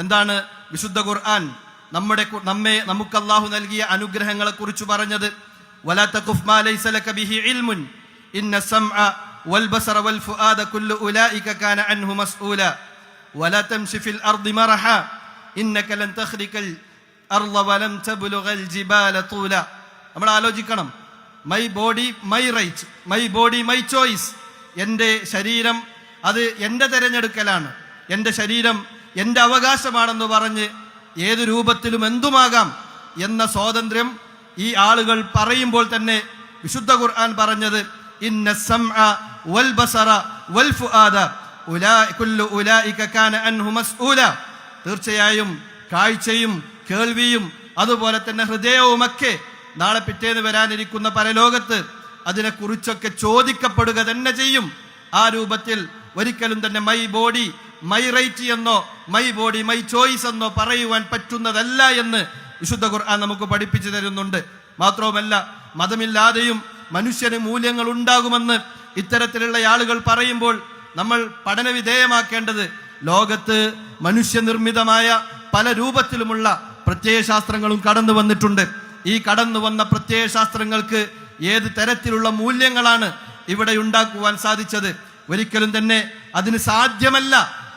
എന്താണ് വിശുദ്ധ ഖുർആൻ നമുക്ക് അല്ലാഹു നൽകിയ അനുഗ്രഹങ്ങളെ കുറിച്ച് പറഞ്ഞത്? വലാ തഖുഫ് മാ ലൈസ ലക ബിഹി ഇൽമുൻ ഇന്ന സമഅ വൽ ബസറ വൽ ഫുആദ കുല്ലു ഉലൈക കാന അൻഹു മസ്ഊല വലാ തംശി ഫിൽ അർദി മറഹ ഇന്നക ലൻ തഖ്രികൽ അർള വലം തബ്ലുഗൽ ജിബാല തൂല. നമ്മൾ ആലോചിക്കണം. My body my right, my body my choice. എൻ്റെ ശരീരം അത് എൻ്റെ തിരഞ്ഞെടുക്കലാണ്, എൻ്റെ ശരീരം എൻ്റെ അവകാശമാണെന്ന് പറഞ്ഞ് ഏത് രൂപത്തിലും എന്തുമാകാം എന്ന സ്വാതന്ത്ര്യം ഈ ആളുകൾ പറയുമ്പോൾ തന്നെ വിശുദ്ധ ഖുർആൻ പറഞ്ഞത് ഇന്ന സമഅ വൽ ബസറ വൽ ഫുആദ കുല്ലു ഉലൈക കാന അൻഹു മസ്ഊല. തീർച്ചയായും കാഴ്ചയും കേൾവിയും അതുപോലെ തന്നെ ഹൃദയവുമൊക്കെ നാളെ പിറ്റേന്ന് വരാനിരിക്കുന്ന പരലോകത്ത് അതിനെക്കുറിച്ചൊക്കെ ചോദിക്കപ്പെടുക തന്നെ ചെയ്യും. ആ രൂപത്തിൽ ഒരിക്കലും തന്നെ മൈ ബോഡി മൈ റൈറ്റ് എന്നോ മൈ ബോഡി മൈ ചോയ്സ് എന്നോ പറയുവാൻ പറ്റുന്നതല്ല എന്ന് വിശുദ്ധ ഖുർആൻ നമുക്ക് പഠിപ്പിച്ചു തരുന്നുണ്ട്. മാത്രവുമല്ല, മതമില്ലാതെയും മനുഷ്യന് മൂല്യങ്ങൾ ഉണ്ടാകുമെന്ന് ഇത്തരത്തിലുള്ള ആളുകൾ പറയുമ്പോൾ നമ്മൾ പഠനവിധേയമാക്കേണ്ടത് ലോകത്ത് മനുഷ്യനിർമ്മിതമായ പല രൂപത്തിലുമുള്ള പ്രത്യയശാസ്ത്രങ്ങളും കടന്നു വന്നിട്ടുണ്ട്. ഈ കടന്നു വന്ന പ്രത്യയശാസ്ത്രങ്ങൾക്ക് ഏത് തരത്തിലുള്ള മൂല്യങ്ങളാണ് ഇവിടെ ഉണ്ടാക്കുവാൻ സാധിച്ചത്? ഒരിക്കലും തന്നെ അതിന് സാധ്യമല്ല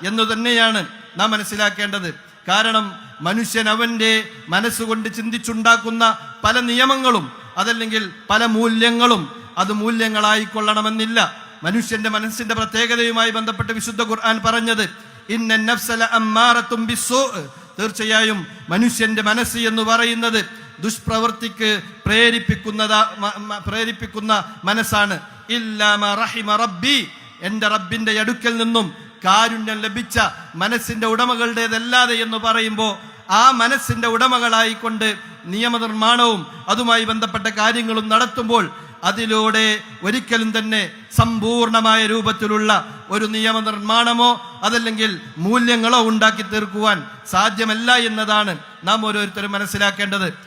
എന്ന് തന്നെയാണ് നാം മനസ്സിലാക്കേണ്ടത്. കാരണം മനുഷ്യൻ അവൻ്റെ മനസ്സുകൊണ്ട് ചിന്തിച്ചുണ്ടാക്കുന്ന പല നിയമങ്ങളും അതല്ലെങ്കിൽ പല മൂല്യങ്ങളും അത് മൂല്യങ്ങളായിക്കൊള്ളണമെന്നില്ല. മനുഷ്യന്റെ മനസ്സിന്റെ പ്രത്യേകതയുമായി ബന്ധപ്പെട്ട് വിശുദ്ധ ഖുർആൻ പറഞ്ഞത് ഇന്ന നഫ്സല അമ്മാറത്തും ബിസ്സൂ. തീർച്ചയായും മനുഷ്യന്റെ മനസ്സ് എന്ന് പറയുന്നത് ദുഷ്പ്രവൃത്തിക്ക് പ്രേരിപ്പിക്കുന്ന മനസ്സാണ്. ഇല്ലാ മാ റഹിമ റബ്ബി, എൻ്റെ റബ്ബിന്റെ അടുക്കൽ നിന്നും കാരുണ്യം ലഭിച്ച മനസ്സിന്റെ ഉടമകളുടേതല്ലാതെ എന്ന് പറയുമ്പോൾ ആ മനസ്സിന്റെ ഉടമകളായിക്കൊണ്ട് നിയമനിർമ്മാണവും അതുമായി ബന്ധപ്പെട്ട കാര്യങ്ങളും നടത്തുമ്പോൾ അതിലൂടെ ഒരിക്കലും തന്നെ സമ്പൂർണമായ രൂപത്തിലുള്ള ഒരു നിയമനിർമ്മാണമോ അതല്ലെങ്കിൽ മൂല്യങ്ങളോ ഉണ്ടാക്കി തീർക്കുവാൻ സാധ്യമല്ല എന്നതാണ് നാം ഓരോരുത്തരും മനസ്സിലാക്കേണ്ടത്.